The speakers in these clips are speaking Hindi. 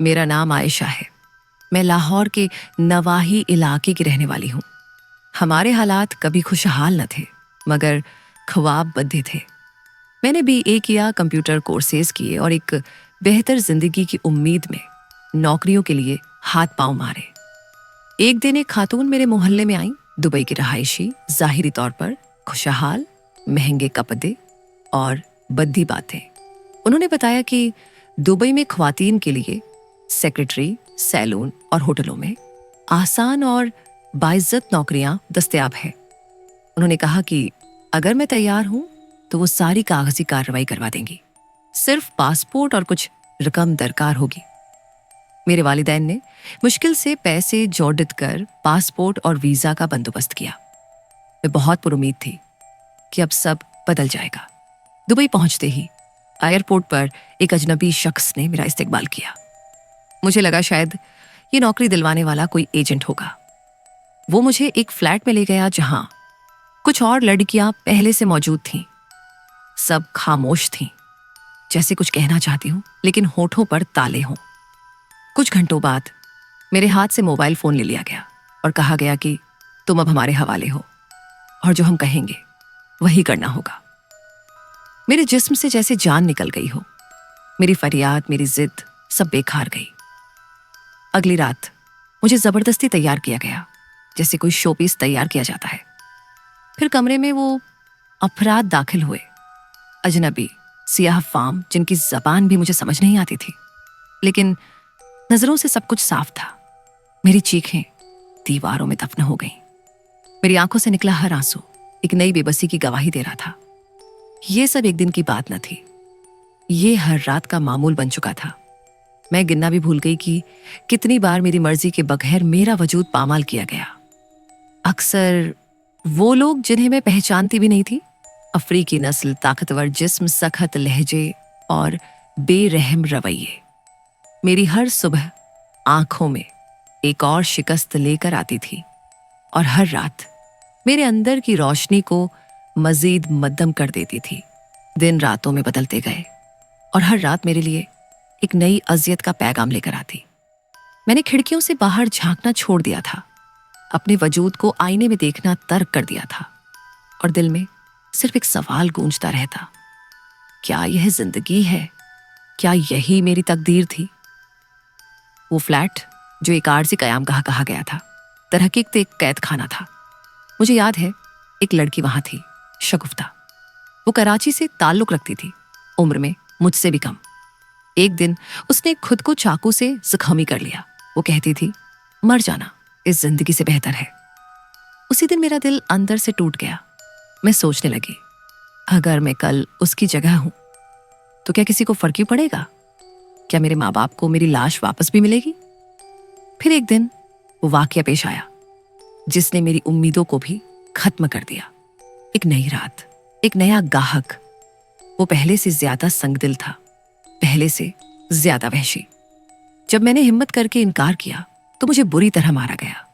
मेरा नाम आयशा है। मैं लाहौर के नवाही इलाके की रहने वाली हूँ। हमारे हालात कभी खुशहाल न थे, मगर ख्वाब बद्धे थे। मैंने BA किया, कंप्यूटर कोर्सेज किए और एक बेहतर जिंदगी की उम्मीद में नौकरियों के लिए हाथ पांव मारे। एक दिन एक खातून मेरे मोहल्ले में आई, दुबई की रहायशी, जाहिरी तौर पर खुशहाल, महंगे कपड़े और बद्दी बातें। उन्होंने बताया कि दुबई में ख्वातीन के लिए सेक्रेटरी, सैलून और होटलों में आसान और बाइज्जत नौकरियां दस्तयाब हैं। उन्होंने कहा कि अगर मैं तैयार हूं तो वो सारी कागजी कार्रवाई करवा देंगी। सिर्फ पासपोर्ट और कुछ रकम दरकार होगी। मेरे वालिदैन ने मुश्किल से पैसे जोड़ित कर पासपोर्ट और वीजा का बंदोबस्त किया। मैं बहुत पुरुमीद थी कि अब सब बदल जाएगा। दुबई पहुंचते ही एयरपोर्ट पर एक अजनबी शख्स ने मेरा इस्तकबाल किया। मुझे लगा शायद ये नौकरी दिलवाने वाला कोई एजेंट होगा। वो मुझे एक फ्लैट में ले गया जहां कुछ और लड़कियां पहले से मौजूद थीं। सब खामोश थीं, जैसे कुछ कहना चाहती हूं लेकिन होठों पर ताले हों। कुछ घंटों बाद मेरे हाथ से मोबाइल फोन ले लिया गया और कहा गया कि तुम अब हमारे हवाले हो और जो हम कहेंगे वही करना होगा। मेरे जिस्म से जैसे जान निकल गई हो। मेरी फरियाद, मेरी जिद सब बेकार गई। अगली रात मुझे जबरदस्ती तैयार किया गया, जैसे कोई शोपीस तैयार किया जाता है। फिर कमरे में वो अफराद दाखिल हुए, अजनबी, सियाह फाम, जिनकी जबान भी मुझे समझ नहीं आती थी, लेकिन नजरों से सब कुछ साफ था। मेरी चीखें दीवारों में दफन हो गईं। मेरी आंखों से निकला हर आंसू एक नई बेबसी की गवाही दे रहा था। ये सब एक दिन की बात न थी, ये हर रात का मामूल बन चुका था। मैं गिनना भी भूल गई कि कितनी बार मेरी मर्जी के बगैर मेरा वजूद पामाल किया गया। अक्सर वो लोग जिन्हें मैं पहचानती भी नहीं थी, अफ्रीकी नस्ल, ताकतवर जिस्म, सख्त लहजे और बेरहम रवैये, मेरी हर सुबह आंखों में एक और शिकस्त लेकर आती थी और हर रात मेरे अंदर की रोशनी को मजीद मद्दम कर देती थी। दिन रातों में बदलते गए और हर रात मेरे लिए एक नई अजियत का पैगाम लेकर आती। मैंने खिड़कियों से बाहर झांकना छोड़ दिया था, अपने वजूद को आईने में देखना तर्क कर दिया था और दिल में सिर्फ एक सवाल गूंजता रहता, क्या यह जिंदगी है? क्या यही मेरी तकदीर थी? वो फ्लैट जो एक आर्जी कयामगाह कहा गया था, दरहकीकत एक कैद खाना था। मुझे याद है एक लड़की वहां थी, शगुफ्ता। वो कराची से ताल्लुक रखती थी, उम्र में मुझसे भी कम। एक दिन उसने खुद को चाकू से जख्मी कर लिया। वो कहती थी, मर जाना इस जिंदगी से बेहतर है। उसी दिन मेरा दिल अंदर से टूट गया। मैं सोचने लगी, अगर मैं कल उसकी जगह हूं तो क्या किसी को फर्क ही पड़ेगा? क्या मेरे माँ बाप को मेरी लाश वापस भी मिलेगी? फिर एक दिन वो वाकया पेश आया जिसने मेरी उम्मीदों को भी खत्म कर दिया। एक नई रात, एक नया गाहक। वो पहले से ज्यादा संगदिल था, पहले से ज्यादा वहशी। जब मैंने हिम्मत करके इनकार किया तो मुझे बुरी तरह मारा गया।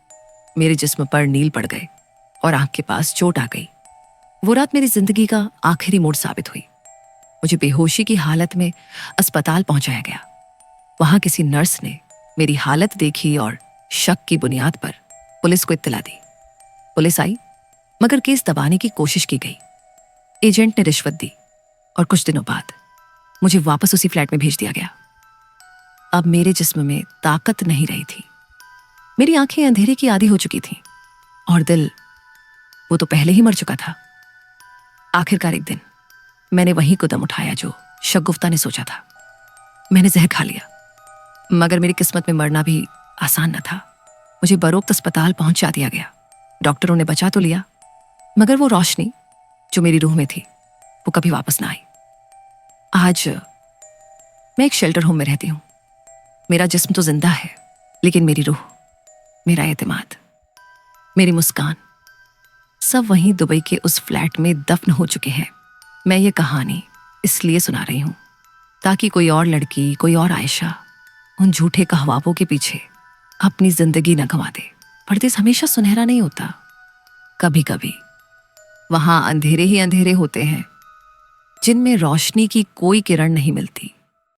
मेरे जिस्म पर नील पड़ गए और आंख के पास चोट आ गई। वो रात मेरी जिंदगी का आखिरी मोड़ साबित हुई। मुझे बेहोशी की हालत में अस्पताल पहुंचाया गया। वहां किसी नर्स ने मेरी हालत देखी और शक की बुनियाद पर पुलिस को इत्तला दी। पुलिस आई, मगर केस दबाने की कोशिश की गई। एजेंट ने रिश्वत दी और कुछ दिनों बाद मुझे वापस उसी फ्लैट में भेज दिया गया। अब मेरे जिस्म में ताकत नहीं रही थी। मेरी आंखें अंधेरे की आदी हो चुकी थीं और दिल, वो तो पहले ही मर चुका था। आखिरकार एक दिन मैंने वही कदम उठाया जो शगुफ्ता ने सोचा था। मैंने जहर खा लिया, मगर मेरी किस्मत में मरना भी आसान न था। मुझे बरोक्त अस्पताल पहुंचा दिया गया। डॉक्टरों ने बचा तो लिया, मगर वो रोशनी जो मेरी रूह में थी वो कभी वापस ना आई। आज मैं एक शेल्टर होम में रहती हूँ। मेरा जिस्म तो जिंदा है, लेकिन मेरी रूह, मेरा एतमाद, मेरी मुस्कान सब वहीं दुबई के उस फ्लैट में दफन हो चुके हैं। मैं ये कहानी इसलिए सुना रही हूं ताकि कोई और लड़की, कोई और आयशा उन झूठे कहवावों के पीछे अपनी जिंदगी न गंवा दे। परदेस हमेशा सुनहरा नहीं होता। कभी कभी वहां अंधेरे ही अंधेरे होते हैं जिनमें रोशनी की कोई किरण नहीं मिलती।